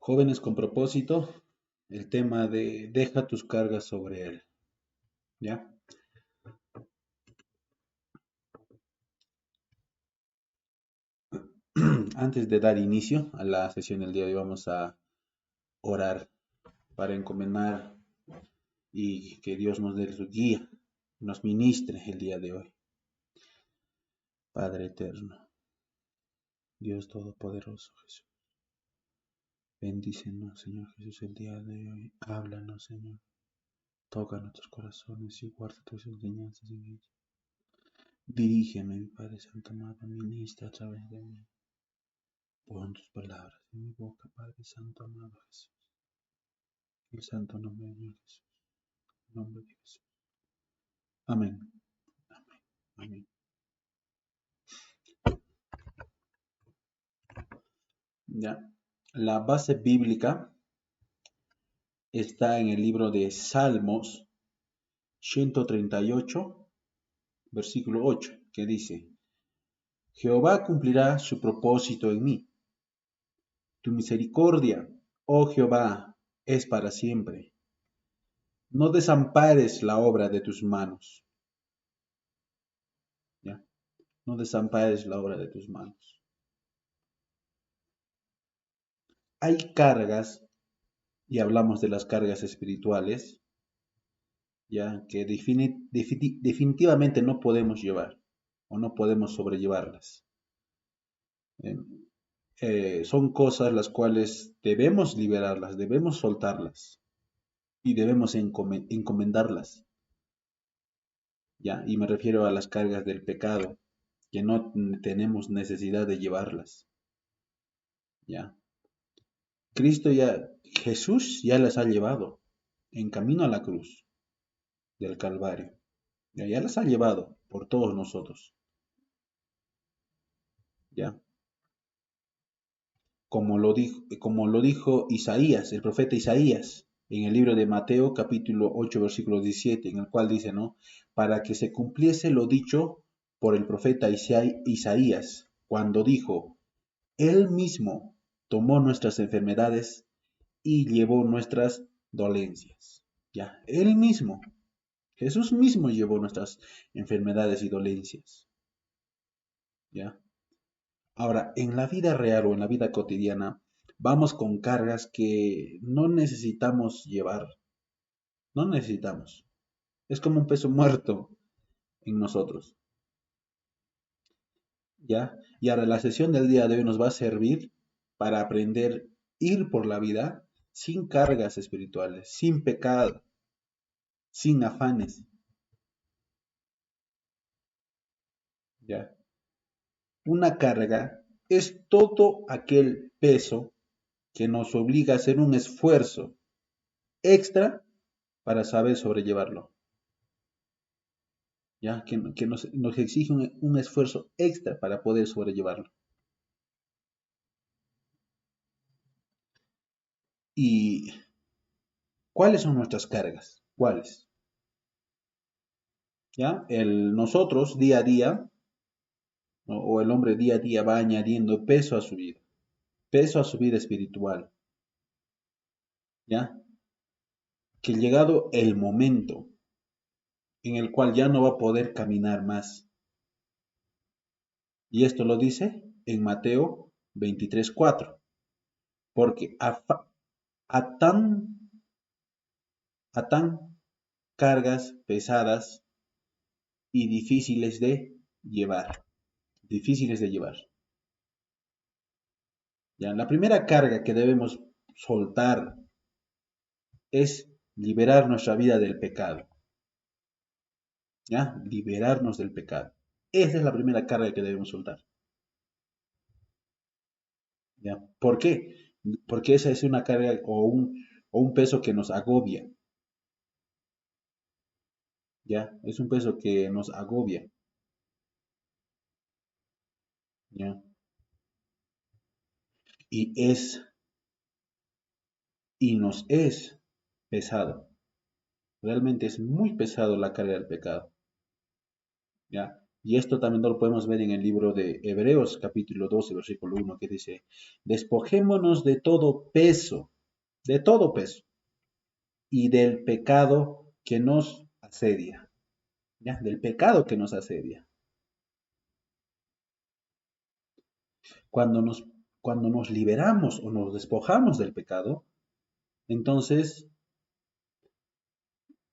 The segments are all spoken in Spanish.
Jóvenes con propósito, el tema de deja tus cargas sobre él, ¿ya? Antes de dar inicio a la sesión del día de hoy, vamos a orar para encomendar y que Dios nos dé su guía, nos ministre el día de hoy. Padre eterno, Dios todopoderoso Jesús, bendícenos, Señor Jesús, el día de hoy. Háblanos, Señor. Toca nuestros corazones y guarda tus enseñanzas en ellos. Dirígeme, mi Padre Santo amado, ministra a través de mí. Pon tus palabras en mi boca, Padre Santo amado Jesús. En el santo nombre de Dios Jesús. En nombre de Jesús. Amén. Amén. Amén. Ya. La base bíblica está en el libro de Salmos 138, versículo 8, que dice: Jehová cumplirá su propósito en mí. Tu misericordia, oh Jehová, es para siempre. No desampares la obra de tus manos. ¿Ya? No desampares la obra de tus manos. Hay cargas, y hablamos de las cargas espirituales, ya que definitivamente no podemos llevar o no podemos sobrellevarlas. Eh, son cosas las cuales debemos liberarlas, debemos soltarlas y debemos encomendarlas. ¿Ya? Y me refiero a las cargas del pecado, que no tenemos necesidad de llevarlas. ¿Ya? Jesús ya las ha llevado en camino a la cruz del Calvario. Ya las ha llevado por todos nosotros. ¿Ya? Como lo dijo Isaías, el profeta Isaías, en el libro de Mateo capítulo 8 versículo 17, en el cual dice, ¿no? Para que se cumpliese lo dicho por el profeta Isaías, cuando dijo, Él mismo tomó nuestras enfermedades y llevó nuestras dolencias. Ya, Él mismo, Jesús mismo llevó nuestras enfermedades y dolencias. Ya. Ahora, en la vida real o en la vida cotidiana, vamos con cargas que no necesitamos llevar. No necesitamos. Es como un peso muerto en nosotros. ¿Ya? Y ahora la sesión del día de hoy nos va a servir para aprender a ir por la vida sin cargas espirituales, sin pecado, sin afanes. ¿Ya? Una carga es todo aquel peso que nos obliga a hacer un esfuerzo extra para saber sobrellevarlo. ¿Ya? Que nos exige un esfuerzo extra para poder sobrellevarlo. ¿Y cuáles son nuestras cargas? ¿Cuáles? ¿Ya? Nosotros día a día, ¿no? O el hombre día a día va añadiendo peso a su vida espiritual. ¿Ya? Que llegado el momento en el cual ya no va a poder caminar más. Y esto lo dice en Mateo 23:4. Porque atan cargas pesadas y difíciles de llevar. Difíciles de llevar. Ya, la primera carga que debemos soltar es liberar nuestra vida del pecado. ¿Ya? Liberarnos del pecado. Esa es la primera carga que debemos soltar. ¿Ya? ¿Por qué? Porque esa es una carga o un peso que nos agobia. ¿Ya? Es un peso que nos agobia. ¿Ya? Y nos es pesado. Realmente es muy pesado la carga del pecado. ¿Ya? Y esto también lo podemos ver en el libro de Hebreos, capítulo 12, versículo 1, que dice, despojémonos de todo peso, y del pecado que nos asedia, ¿ya? Del pecado que nos asedia. Cuando nos, cuando nos liberamos o nos despojamos del pecado, entonces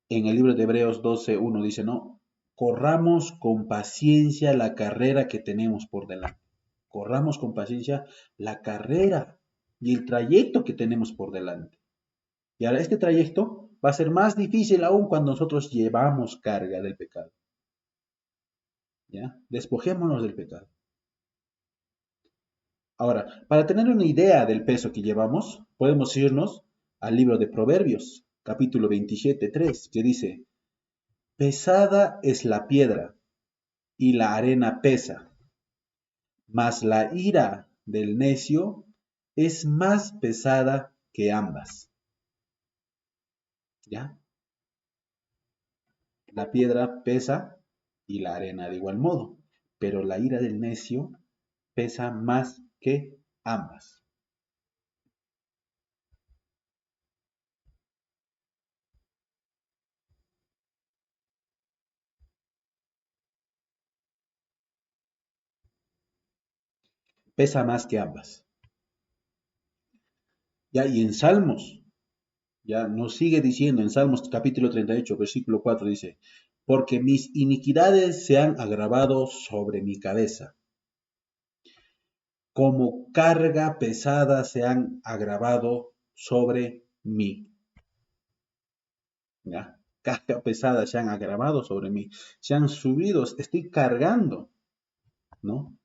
en el libro de Hebreos 12:1 dice, no, corramos con paciencia la carrera que tenemos por delante. Corramos con paciencia la carrera y el trayecto que tenemos por delante. Y ahora este trayecto va a ser más difícil aún cuando nosotros llevamos carga del pecado. ¿Ya? Despojémonos del pecado. Ahora, para tener una idea del peso que llevamos, podemos irnos al libro de Proverbios, capítulo 27:3, que dice, pesada es la piedra y la arena pesa, mas la ira del necio es más pesada que ambas. ¿Ya? La piedra pesa y la arena de igual modo, pero la ira del necio pesa más que ambas. Pesa más que ambas. ¿Ya? Y en Salmos, ya nos sigue diciendo, en Salmos capítulo 38, versículo 4 dice, porque mis iniquidades se han agravado sobre mi cabeza, como carga pesada se han agravado sobre mí. ¿Ya? Carga pesada se han agravado sobre mí, se han subido, estoy cargando, ¿no?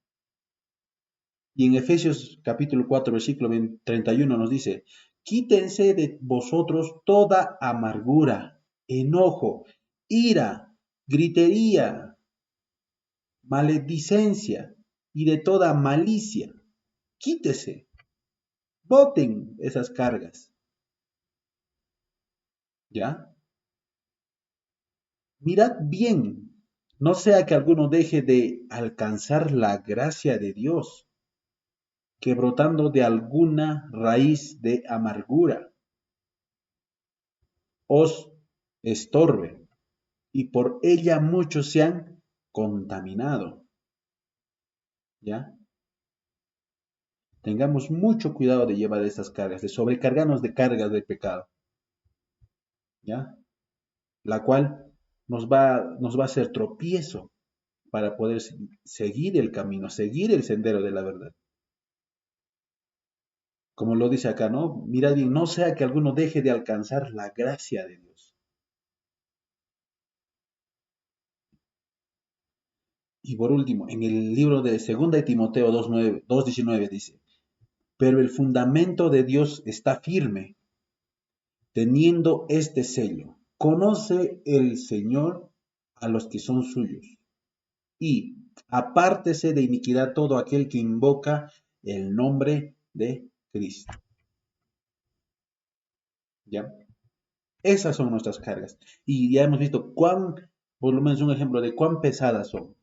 Y en Efesios capítulo 4, versículo 31 nos dice, quítense de vosotros toda amargura, enojo, ira, gritería, maledicencia y de toda malicia. Quítese, boten esas cargas, ¿ya? Mirad bien, no sea que alguno deje de alcanzar la gracia de Dios, que brotando de alguna raíz de amargura os estorbe y por ella muchos se han contaminado. ¿Ya? Tengamos mucho cuidado de llevar estas cargas, de sobrecargarnos de cargas de pecado. ¿Ya? La cual nos va a hacer tropiezo para poder seguir el camino, seguir el sendero de la verdad. Como lo dice acá, ¿no? Mirad bien, no sea que alguno deje de alcanzar la gracia de Dios. Y por último, en el libro de 2 de Timoteo 2:19 dice, pero el fundamento de Dios está firme, teniendo este sello. Conoce el Señor a los que son suyos. Y apártese de iniquidad todo aquel que invoca el nombre de Cristo. ¿Ya? Esas son nuestras cargas. Y ya hemos visto por lo menos un ejemplo de cuán pesadas son.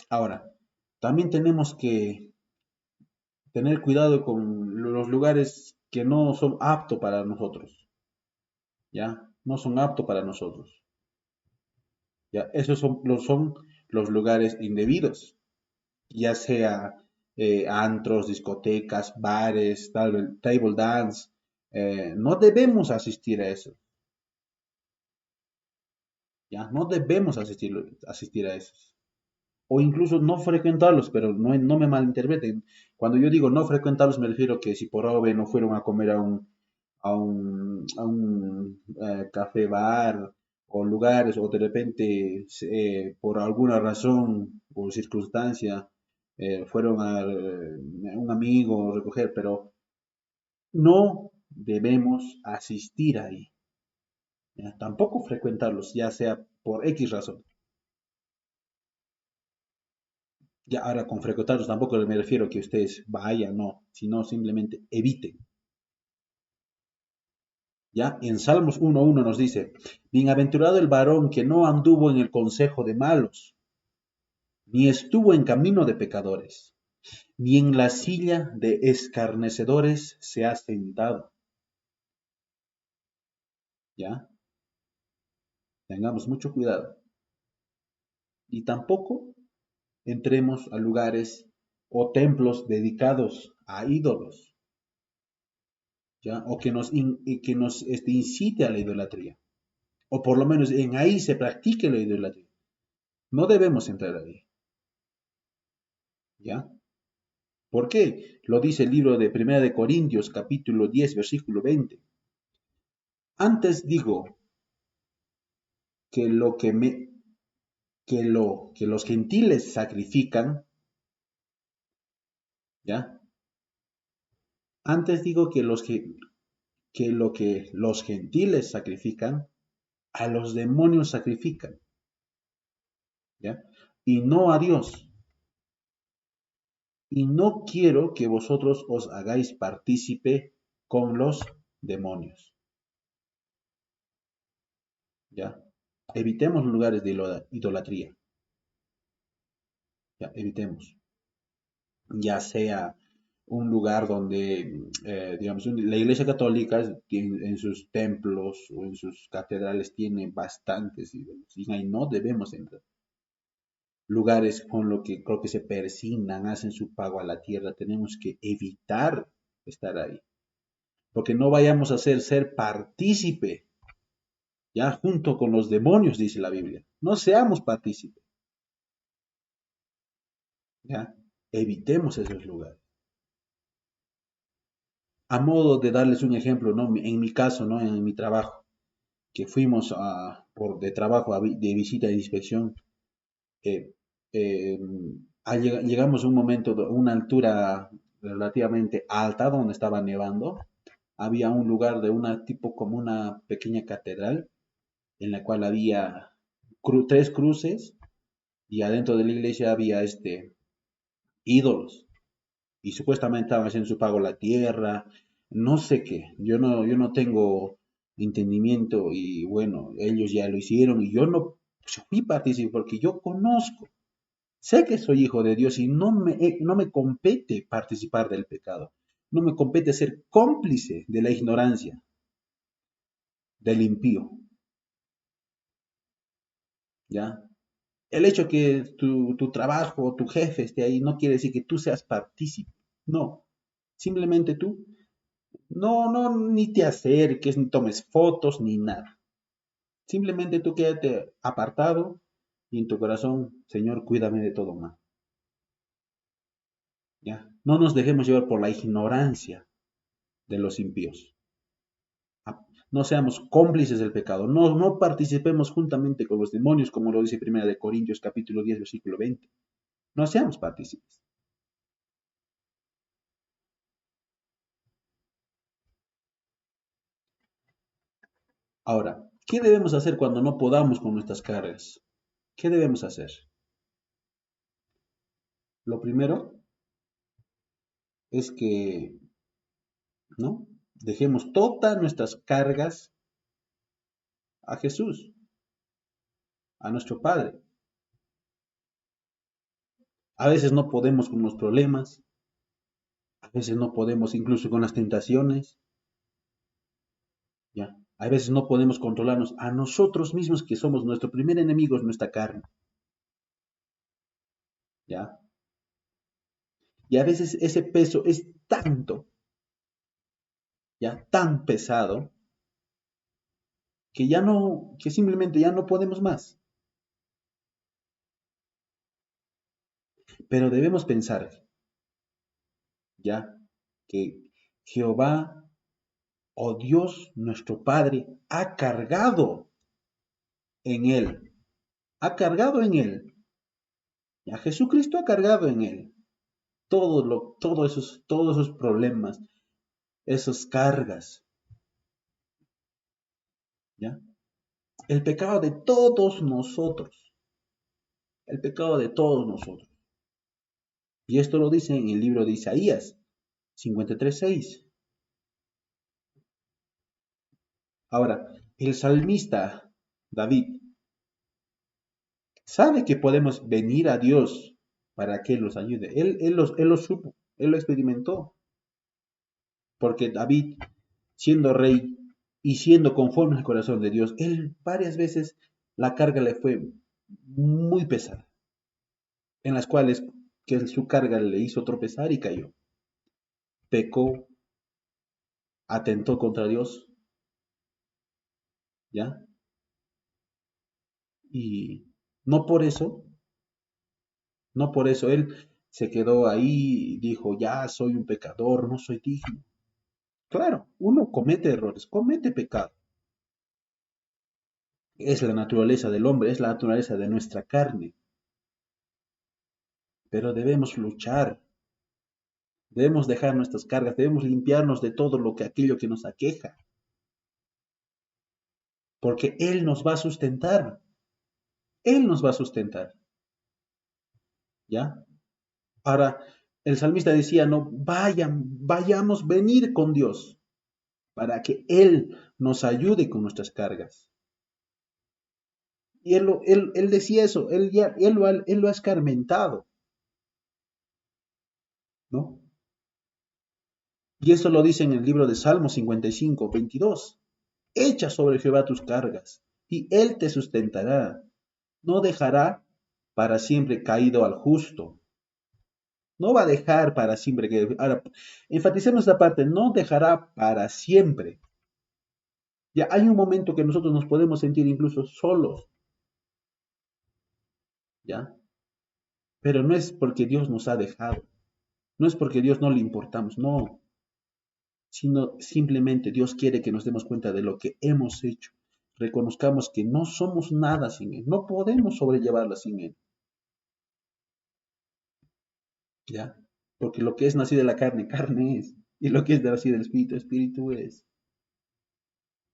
Ahora, también tenemos que tener cuidado con los lugares que no son aptos para nosotros. ¿Ya? No son aptos para nosotros. ¿Ya? Esos son los lugares indebidos, ya sea antros, discotecas, bares, table dance. No debemos asistir a eso, ¿ya? No debemos asistir a esos. O incluso no frecuentarlos, pero no me malinterpreten. Cuando yo digo no frecuentarlos, me refiero que si por ave no fueron a comer a un café bar o lugares, o de repente por alguna razón o circunstancia fueron a un amigo recoger, pero no debemos asistir ahí. ¿Ya? Tampoco frecuentarlos, ya sea por X razón. Ya ahora con frecuentarlos tampoco me refiero a que ustedes vayan, no, sino simplemente eviten. Ya, en Salmos 1:1 nos dice, bienaventurado el varón que no anduvo en el consejo de malos, ni estuvo en camino de pecadores, ni en la silla de escarnecedores se ha sentado. Ya, tengamos mucho cuidado. Y tampoco entremos a lugares o templos dedicados a ídolos, ¿ya? O que nos incite a la idolatría, o por lo menos en ahí se practique la idolatría. No debemos entrar ahí, ¿ya? ¿Por qué? Lo dice el libro de Primera de Corintios, capítulo 10, versículo 20. Antes digo que lo que me que los gentiles sacrifican, ¿ya? Antes digo que lo que los gentiles sacrifican, a los demonios sacrifican, ¿ya? Y no a Dios. Y no quiero que vosotros os hagáis partícipe con los demonios, ¿ya? Evitemos lugares de idolatría, ¿ya? Evitemos. Ya sea un lugar donde, digamos, la Iglesia Católica en sus templos o en sus catedrales tiene bastantes ídolos, y ahí no debemos entrar. Lugares con lo que creo que se persignan, hacen su pago a la tierra, tenemos que evitar estar ahí, porque no vayamos a ser partícipe, ya junto con los demonios, dice la Biblia. No seamos partícipe, ya evitemos esos lugares. A modo de darles un ejemplo, ¿no? En mi caso, ¿no? En mi trabajo, que fuimos de trabajo de visita de inspección, eh, eh, llegamos a un momento, una altura relativamente alta donde estaba nevando. Había un lugar de una tipo como una pequeña catedral en la cual había tres cruces y adentro de la iglesia había ídolos y supuestamente estaban haciendo su pago a la tierra, no sé qué, yo no tengo entendimiento y bueno, ellos ya lo hicieron y yo no fui partícipe porque yo conozco, sé que soy hijo de Dios y no me compete participar del pecado, no me compete ser cómplice de la ignorancia del impío, ¿ya? El hecho que tu trabajo o tu jefe esté ahí no quiere decir que tú seas partícipe, no, simplemente tú no, no, ni te acerques, ni tomes fotos, ni nada. Simplemente tú quédate apartado y en tu corazón, Señor, cuídame de todo mal. ¿Ya? No nos dejemos llevar por la ignorancia de los impíos. No seamos cómplices del pecado. No, no participemos juntamente con los demonios, como lo dice Primera de Corintios capítulo 10, versículo 20. No seamos partícipes. Ahora, ¿qué debemos hacer cuando no podamos con nuestras cargas? ¿Qué debemos hacer? Lo primero es que, ¿no? Dejemos todas nuestras cargas a Jesús, a nuestro Padre. A veces no podemos con los problemas, a veces no podemos incluso con las tentaciones, ¿ya? A veces no podemos controlarnos a nosotros mismos, que somos nuestro primer enemigo, es nuestra carne, ¿ya? Y a veces ese peso es tanto, ¿ya? Tan pesado, que ya no, que simplemente ya no podemos más. Pero debemos pensar, ¿ya? Que Jehová, o Dios, nuestro Padre, ha cargado en él, ha cargado en él. Ya Jesucristo ha cargado en él todos esos problemas, esas cargas, ¿ya? El pecado de todos nosotros, el pecado de todos nosotros. Y esto lo dice en el libro de Isaías 53:6. Ahora, el salmista David sabe que podemos venir a Dios para que Él nos ayude. Él lo supo, Él lo experimentó, porque David, siendo rey y siendo conforme al corazón de Dios, él varias veces la carga le fue muy pesada, en las cuales que su carga le hizo tropezar y cayó. Pecó, atentó contra Dios, ¿ya? Y no por eso, no por eso él se quedó ahí y dijo, ya soy un pecador, no soy digno. Claro, uno comete errores, comete pecado. Es la naturaleza del hombre, es la naturaleza de nuestra carne, pero debemos luchar, debemos dejar nuestras cargas, debemos limpiarnos de todo lo que aquello que nos aqueja, porque Él nos va a sustentar, Él nos va a sustentar, ¿ya? Ahora, el salmista decía, no, vayamos, venir con Dios, para que Él nos ayude con nuestras cargas. Y él decía eso, él lo ha escarmentado, ¿no? Y eso lo dice en el libro de Salmos 55, 22. Echa sobre Jehová tus cargas, y él te sustentará. No dejará para siempre caído al justo. No va a dejar para siempre que. Ahora, enfaticemos esta parte, no dejará para siempre. Ya hay un momento que nosotros nos podemos sentir incluso solos, ¿ya? Pero no es porque Dios nos ha dejado, no es porque Dios no le importamos, no, sino simplemente Dios quiere que nos demos cuenta de lo que hemos hecho. Reconozcamos que no somos nada sin Él, no podemos sobrellevarla sin Él, ¿ya? Porque lo que es nacido de la carne, carne es, y lo que es nacido del espíritu, espíritu es,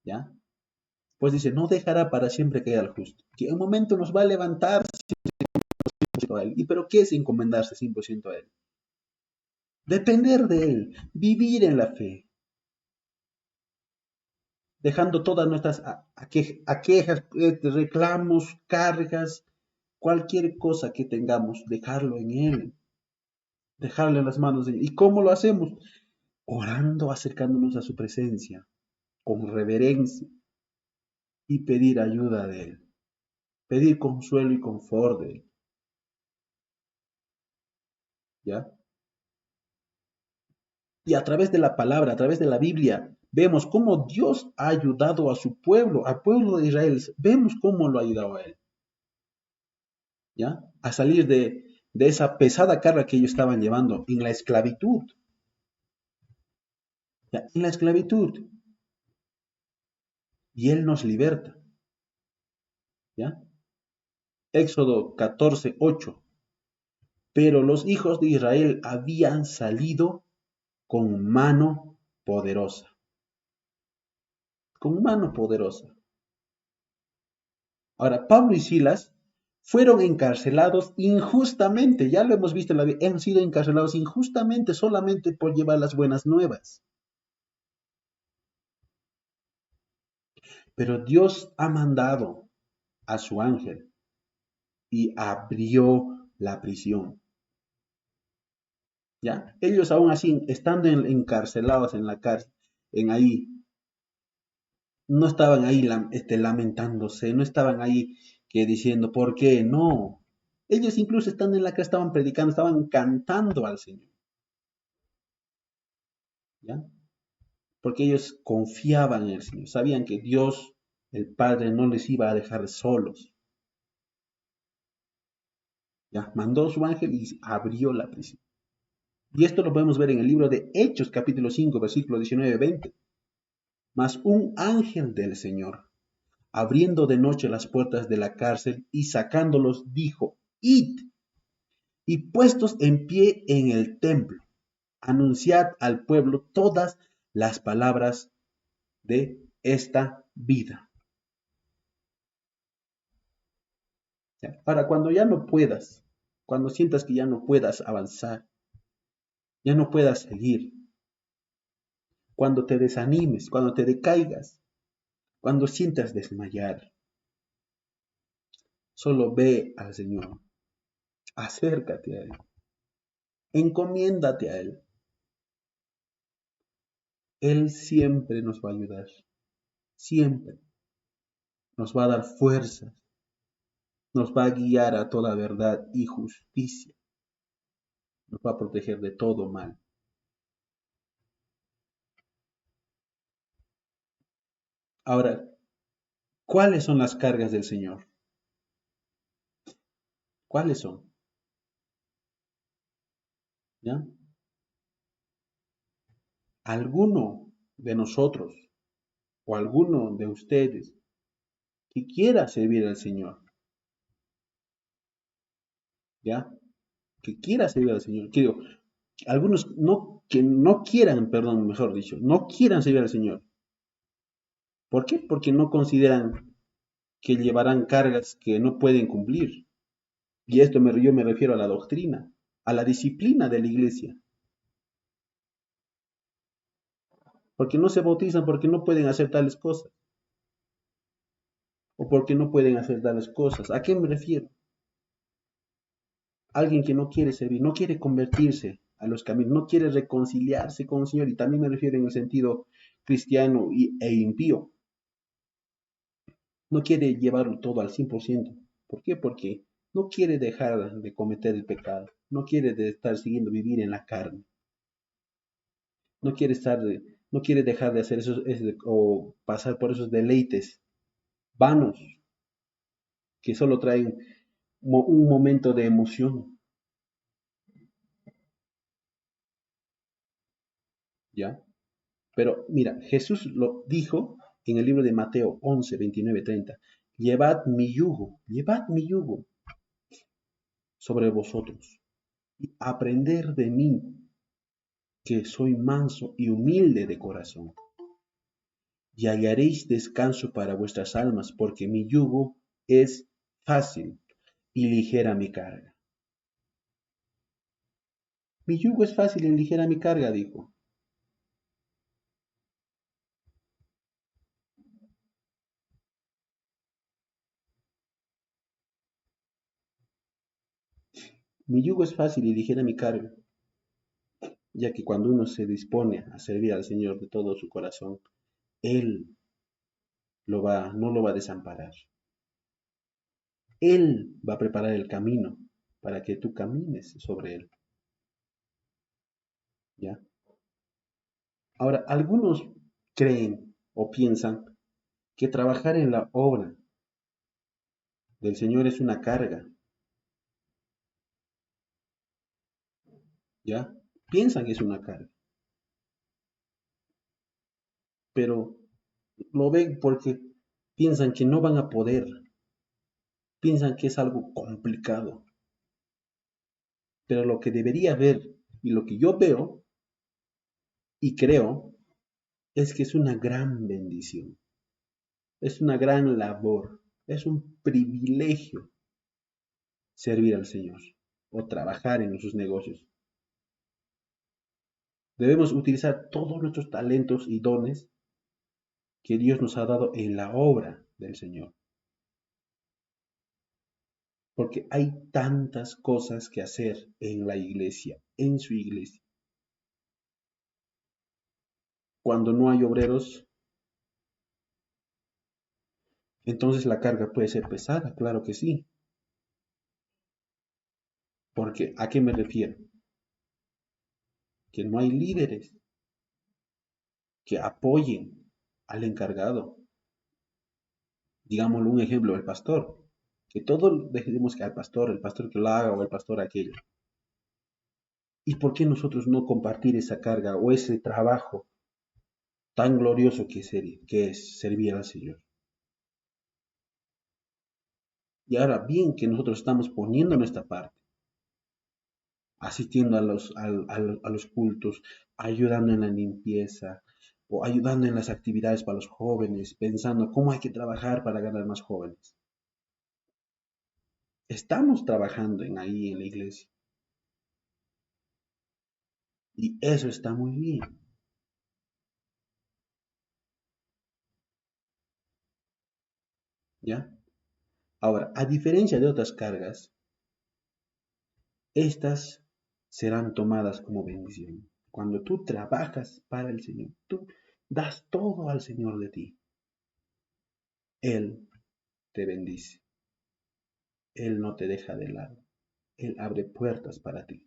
¿ya? Pues dice, no dejará para siempre caer al justo, que en un momento nos va a levantar 100% a Él. ¿Y pero qué es encomendarse 100% a Él? Depender de Él, vivir en la fe, dejando todas nuestras aquejas, reclamos, cargas, cualquier cosa que tengamos, dejarlo en Él, dejarle en las manos de Él. ¿Y cómo lo hacemos? Orando, acercándonos a su presencia, con reverencia y pedir ayuda de Él, pedir consuelo y confort de Él, ¿ya? Y a través de la palabra, a través de la Biblia, vemos cómo Dios ha ayudado a su pueblo, al pueblo de Israel. Vemos cómo lo ha ayudado a Él, ¿ya? A salir de esa pesada carga que ellos estaban llevando en la esclavitud, ¿ya? En la esclavitud. Y Él nos liberta, ¿ya? Éxodo 14:8. Pero los hijos de Israel habían salido con mano poderosa, con mano poderosa. Ahora, Pablo y Silas fueron encarcelados injustamente, ya lo hemos visto en la Biblia, han sido encarcelados injustamente solamente por llevar las buenas nuevas. Pero Dios ha mandado a su ángel y abrió la prisión. ¿Ya? Ellos aún así, estando encarcelados en la cárcel, en ahí, no estaban ahí lamentándose, no estaban ahí que diciendo, ¿por qué? No. Ellos incluso estando en la cárcel estaban predicando, estaban cantando al Señor. ¿Ya? Porque ellos confiaban en el Señor, sabían que Dios, el Padre, no les iba a dejar solos. ¿Ya? Mandó su ángel y abrió la prisión. Y esto lo podemos ver en el libro de Hechos, capítulo 5, versículo 19-20. Mas un ángel del Señor, abriendo de noche las puertas de la cárcel y sacándolos, dijo, id, y puestos en pie en el templo, anunciad al pueblo todas las palabras de esta vida. ¿Ya? Para cuando ya no puedas, cuando sientas que ya no puedas avanzar, ya no puedas seguir, cuando te desanimes, cuando te decaigas, Cuando sientas desmayar, solo ve al Señor, acércate a Él, encomiéndate a Él. Él siempre nos va a ayudar, siempre nos va a dar fuerzas, nos va a guiar a toda verdad y justicia, nos va a proteger de todo mal. Ahora, ¿cuáles son las cargas del Señor? ¿Cuáles son? ¿Ya? Alguno de nosotros o alguno de ustedes que quiera servir al Señor, ¿ya? Que quiera servir al Señor. Quiero, algunos no, que no quieran, perdón, mejor dicho, no quieran servir al Señor. ¿Por qué? Porque no consideran que llevarán cargas que no pueden cumplir. Y esto yo me refiero a la doctrina, a la disciplina de la iglesia. Porque no se bautizan porque no pueden hacer tales cosas. O porque no pueden hacer tales cosas. ¿A qué me refiero? Alguien que no quiere servir, no quiere convertirse a los caminos, no quiere reconciliarse con el Señor. Y también me refiero en el sentido cristiano e impío. No quiere llevarlo todo al 100%. ¿Por qué? Porque no quiere dejar de cometer el pecado. No quiere de estar siguiendo vivir en la carne. No quiere estar, no quiere dejar de hacer esos, o pasar por esos deleites vanos que solo traen un momento de emoción, ¿ya? Pero mira, Jesús lo dijo en el libro de Mateo 11, 29, 30. Llevad mi yugo sobre vosotros y aprender de mí, que soy manso y humilde de corazón, y hallaréis descanso para vuestras almas, porque mi yugo es fácil y ligera mi carga. Mi yugo es fácil y ligera mi carga, dijo. Mi yugo es fácil y ligera mi carga, ya que cuando uno se dispone a servir al Señor de todo su corazón, Él no lo va a desamparar. Él va a preparar el camino para que tú camines sobre él, ¿ya? Ahora, algunos creen o piensan que trabajar en la obra del Señor es una carga, ¿ya? Piensan que es una carga, pero lo ven porque piensan que no van a poder, piensan que es algo complicado, pero lo que debería ver y lo que yo veo y creo es que es una gran bendición, es una gran labor, es un privilegio servir al Señor o trabajar en sus negocios. Debemos utilizar todos nuestros talentos y dones que Dios nos ha dado en la obra del Señor, porque hay tantas cosas que hacer en la iglesia, en su iglesia. Cuando no hay obreros, entonces la carga puede ser pesada, claro que sí, porque ¿a qué me refiero? Que no hay líderes que apoyen al encargado. Digámoslo un ejemplo, el pastor. Que todos dejemos que al pastor, el pastor que lo haga o el pastor aquello. ¿Y por qué nosotros no compartir esa carga o ese trabajo tan glorioso que es servir al Señor? Y ahora bien que nosotros estamos poniendo nuestra parte, asistiendo a los cultos, ayudando en la limpieza o ayudando en las actividades para los jóvenes, pensando cómo hay que trabajar para ganar más jóvenes. Estamos trabajando ahí en la iglesia y eso está muy bien. ¿Ya? Ahora, a diferencia de otras cargas, estas serán tomadas como bendición. Cuando tú trabajas para el Señor, tú das todo al Señor de ti, Él te bendice, Él no te deja de lado, Él abre puertas para ti.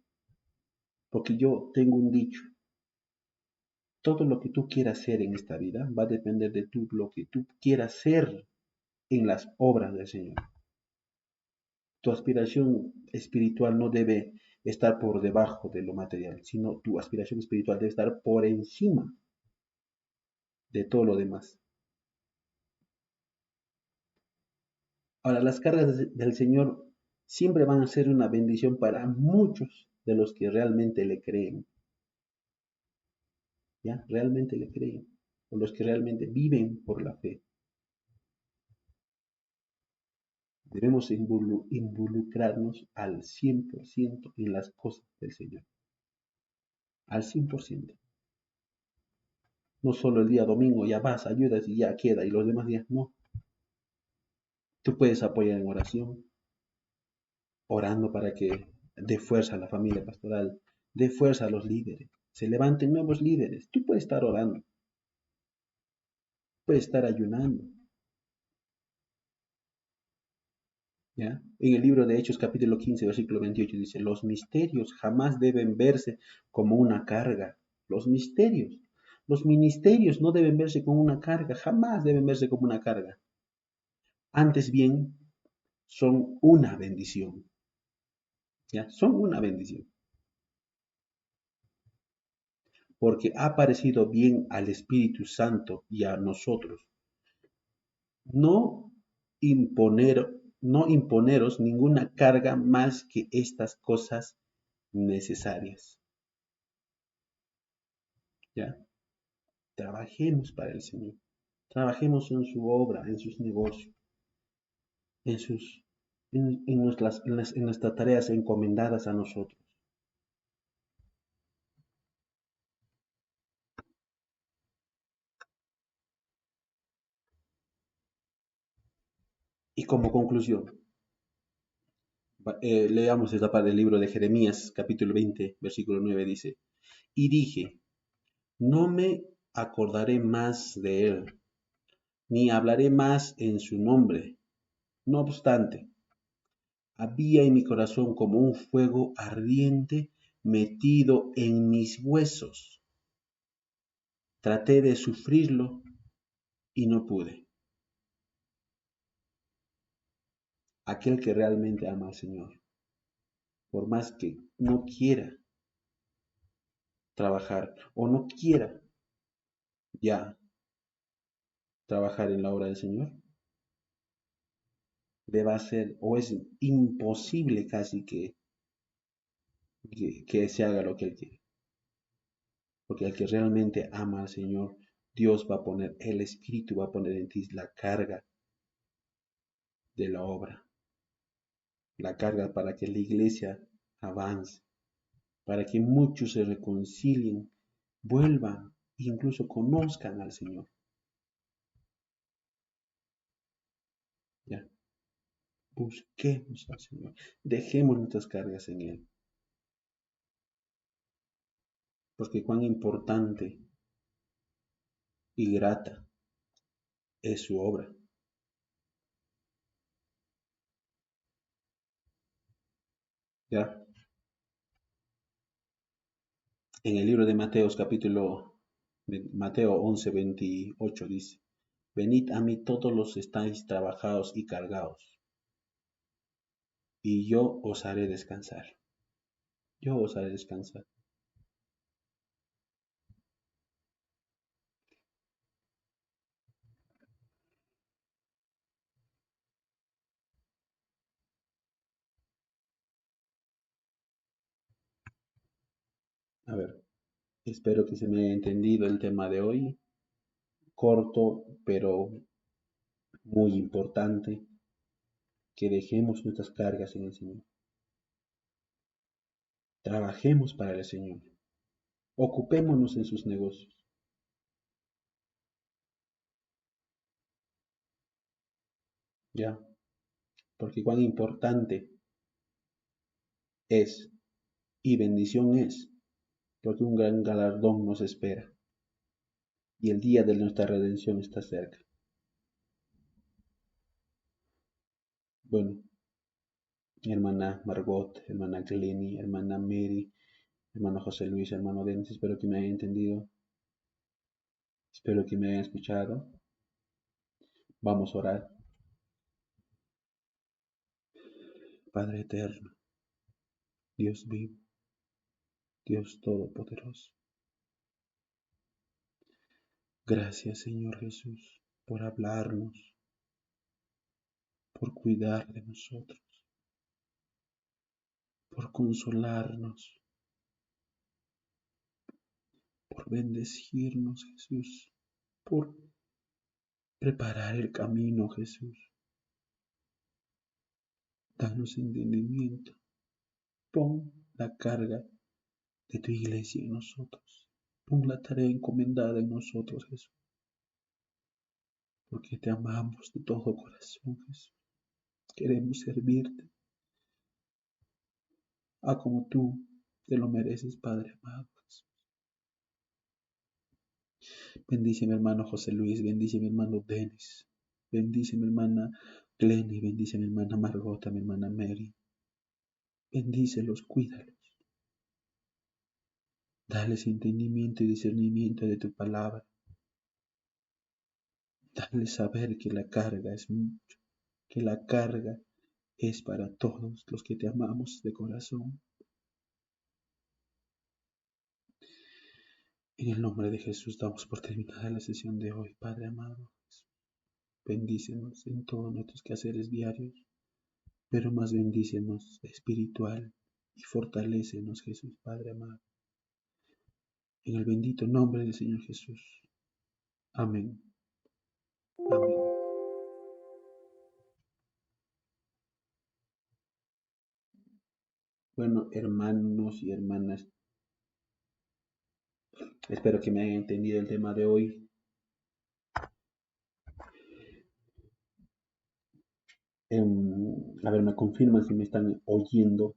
Porque yo tengo un dicho, todo lo que tú quieras hacer en esta vida va a depender de lo que tú quieras hacer en las obras del Señor. Tu aspiración espiritual no debe estar por debajo de lo material, sino tu aspiración espiritual debe estar por encima de todo lo demás. Ahora, las cargas del Señor siempre van a ser una bendición para muchos de los que realmente le creen, ¿ya? Realmente le creen, o los que realmente viven por la fe. Debemos involucrarnos al 100% en las cosas del Señor, al 100%. No solo el día domingo, ya vas, ayudas y ya queda, y los demás días no. Tú puedes apoyar en oración, orando para que dé fuerza a la familia pastoral, dé fuerza a los líderes, se levanten nuevos líderes. Tú puedes estar orando, puedes estar ayunando, ¿ya? En el libro de Hechos, capítulo 15, versículo 28, dice, los misterios jamás deben verse como una carga. Los misterios, los ministerios no deben verse como una carga, jamás deben verse como una carga. Antes bien, son una bendición, ¿ya? Son una bendición. Porque ha parecido bien al Espíritu Santo y a nosotros no imponer, no imponeros ninguna carga más que estas cosas necesarias. ¿Ya? Trabajemos para el Señor. Trabajemos en su obra, en sus negocios, en sus en nuestras tareas encomendadas a nosotros. Y como conclusión, leamos esta parte del libro de Jeremías, capítulo 20, versículo 9, dice, y dije, no me acordaré más de él, ni hablaré más en su nombre. No obstante, había en mi corazón como un fuego ardiente metido en mis huesos. Traté de sufrirlo y no pude. Aquel que realmente ama al Señor, por más que no quiera trabajar o no quiera ya trabajar en la obra del Señor, le va a ser o es imposible casi que se haga lo que él quiere. Porque el que realmente ama al Señor, Dios va a poner, el Espíritu va a poner en ti la carga de la obra, la carga para que la iglesia avance, para que muchos se reconcilien, vuelvan, incluso conozcan al Señor. Ya, busquemos al Señor, dejemos nuestras cargas en Él, porque cuán importante y grata es su obra. Ya, en el libro de Mateos, capítulo de Mateo 11, 28 dice, venid a mí todos los que estáis trabajados y cargados, y yo os haré descansar. Yo os haré descansar. A ver, espero que se me haya entendido el tema de hoy. Corto, pero muy importante, que dejemos nuestras cargas en el Señor. Trabajemos para el Señor. Ocupémonos en sus negocios. ¿ya? Porque cuán importante es y bendición es, porque un gran galardón nos espera y el día de nuestra redención está cerca. Bueno, hermana Margot, hermana Glenny, hermana Mary, hermano José Luis, hermano Denis, espero que me hayan entendido, espero que me hayan escuchado. Vamos a orar. Padre eterno, Dios vivo, Dios todopoderoso. Gracias, Señor Jesús, por hablarnos, por cuidar de nosotros, por consolarnos, por bendecirnos, Jesús, por preparar el camino, Jesús. Danos entendimiento. Pon la carga de tu iglesia en nosotros. Pon la tarea encomendada en nosotros, Jesús. Porque te amamos de todo corazón, Jesús. Queremos servirte a como tú te lo mereces, Padre amado. Bendice a mi hermano José Luis, bendice a mi hermano Denis, bendice a mi hermana Glenny, bendice a mi hermana Margot, a mi hermana Mary. Bendícelos, cuídalos. Dales entendimiento y discernimiento de tu palabra. Dale saber que la carga es mucho, que la carga es para todos los que te amamos de corazón. En el nombre de Jesús damos por terminada la sesión de hoy, Padre amado. Bendícenos en todos nuestros quehaceres diarios, pero más bendícenos espiritual y fortalécenos, Jesús, Padre amado. En el bendito nombre del Señor Jesús. Amén. Amén. Bueno, hermanos y hermanas, espero que me hayan entendido el tema de hoy. A ver, me confirman si me están oyendo.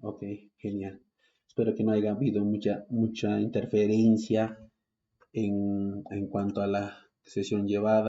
Ok, genial. Espero que no haya habido mucha interferencia en cuanto a la sesión llevada.